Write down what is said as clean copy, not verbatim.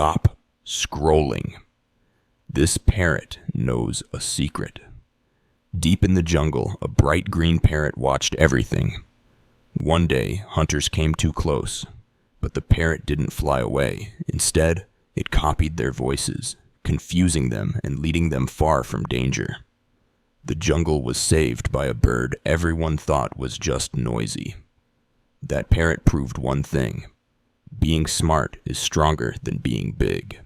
Stop scrolling. This parrot knows a secret. Deep in the jungle, a bright green parrot watched everything. One day, hunters came too close, but the parrot didn't fly away. Instead, it copied their voices, confusing them and leading them far from danger. The jungle was saved by a bird everyone thought was just noisy. That parrot proved one thing: being smart is stronger than being big.